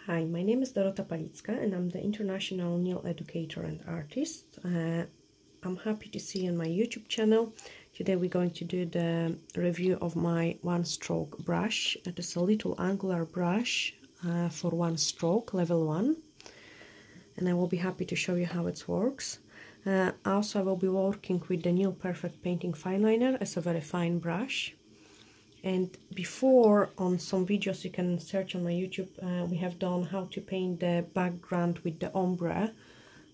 Hi, my name is Dorota Palicka and I'm the international nail educator and artist. I'm happy to see you on my YouTube channel. Today we're going to do the review of my one-stroke brush. It is a little angular brush for one stroke, level 1. And I will be happy to show you how it works. Also, I will be working with the Nail Perfect Painting Fine Liner as a very fine brush. And before, on some videos you can search on my YouTube, we have done how to paint the background with the ombre.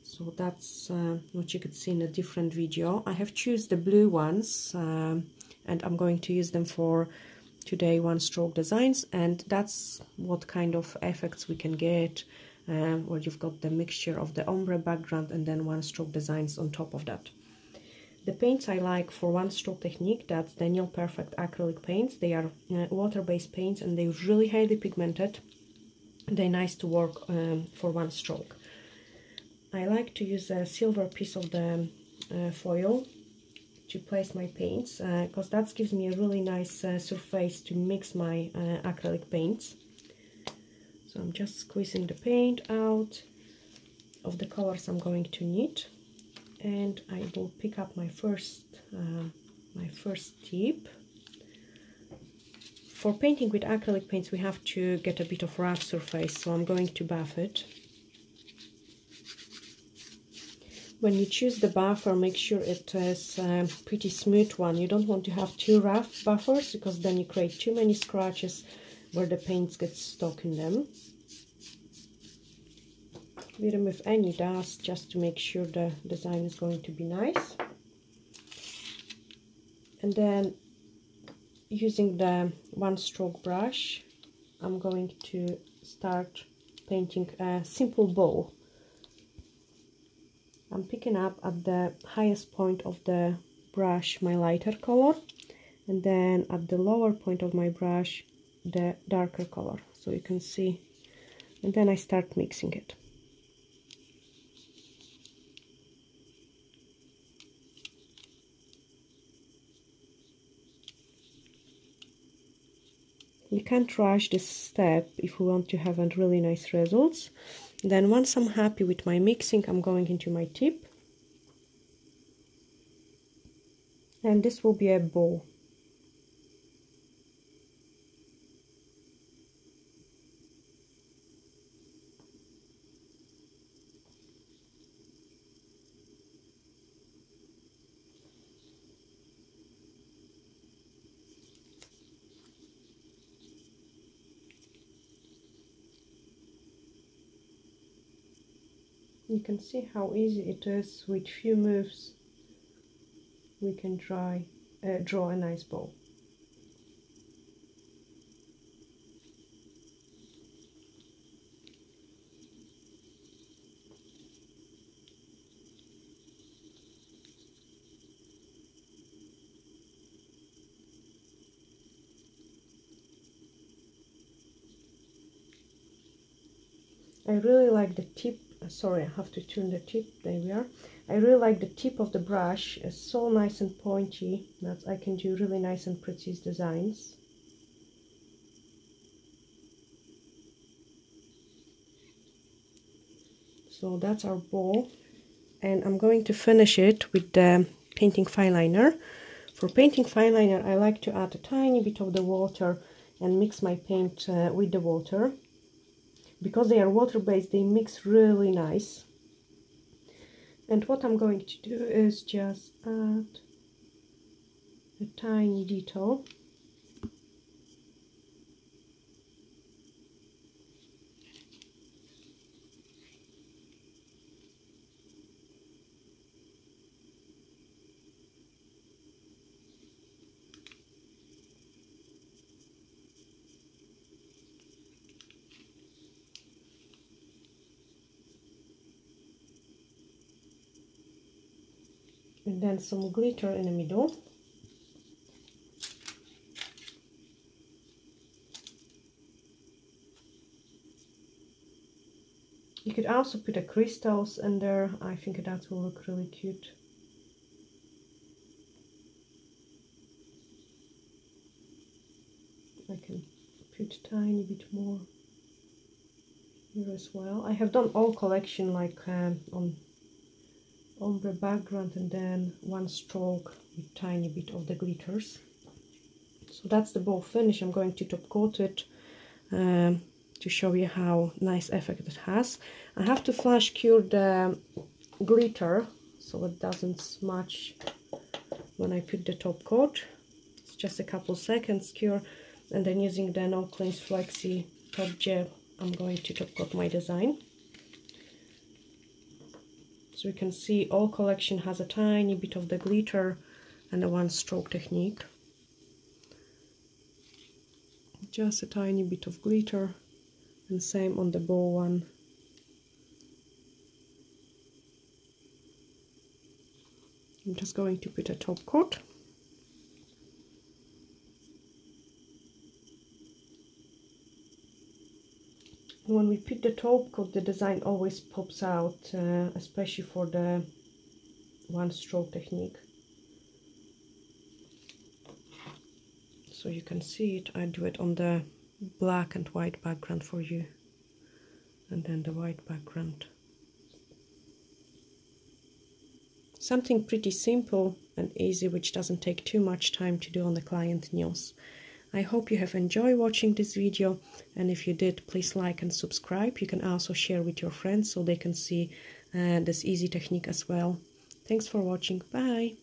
So that's what you could see in a different video. I have chosen the blue ones and I'm going to use them for today one-stroke designs, and that's what kind of effects we can get where you've got the mixture of the ombre background and then one-stroke designs on top of that. The paints I like for one-stroke technique, that's the Nail Perfect acrylic paints. They are water-based paints and they're really highly pigmented. They're nice to work for one stroke. I like to use a silver piece of the foil to place my paints because that gives me a really nice surface to mix my acrylic paints. So I'm just squeezing the paint out of the colors I'm going to need. And I will pick up my first tip. For painting with acrylic paints we have to get a bit of rough surface, so I'm going to buff it. When you choose the buffer, make sure it is a pretty smooth one. You don't want to have too rough buffers because then you create too many scratches where the paints get stuck in them. We remove any dust just to make sure the design is going to be nice. And then using the one-stroke brush, I'm going to start painting a simple bow. I'm picking up at the highest point of the brush my lighter color, and then at the lower point of my brush the darker color, so you can see, and then I start mixing it. We can't rush this step if we want to have a really nice results. Then once I'm happy with my mixing, I'm going into my tip. And this will be a bow. You can see how easy it is. With few moves we can draw a nice bow. I really like the tip. Sorry, I have to turn the tip. There we are. I really like the tip of the brush. It's so nice and pointy that I can do really nice and precise designs. So that's our bow, and I'm going to finish it with the painting fine liner. For painting fine liner, I like to add a tiny bit of the water and mix my paint with the water. Because they are water-based, they mix really nice. And what I'm going to do is just add a tiny detail. And then some glitter in the middle. You could also put the crystals in there. I think that will look really cute. I can put a tiny bit more. here as well. I have done all collection like on ombre background and then one stroke with tiny bit of the glitters. So that's the bow finish. I'm going to top coat it to show you how nice effect it has. I have to flash cure the glitter so it doesn't smudge when I put the top coat. It's just a couple seconds cure, and then using the No Cleanse Flexi top gel I'm going to top coat my design. So you can see all collection has a tiny bit of the glitter and a one stroke technique. Just a tiny bit of glitter, and same on the bow one. I'm just going to put a top coat. When we put the top coat, the design always pops out, especially for the one stroke technique. So you can see it. I do it on the black and white background for you, and then the white background. Something pretty simple and easy, which doesn't take too much time to do on the client nails. I hope you have enjoyed watching this video, and if you did, please like and subscribe. You can also share with your friends so they can see this easy technique as well. Thanks for watching. Bye!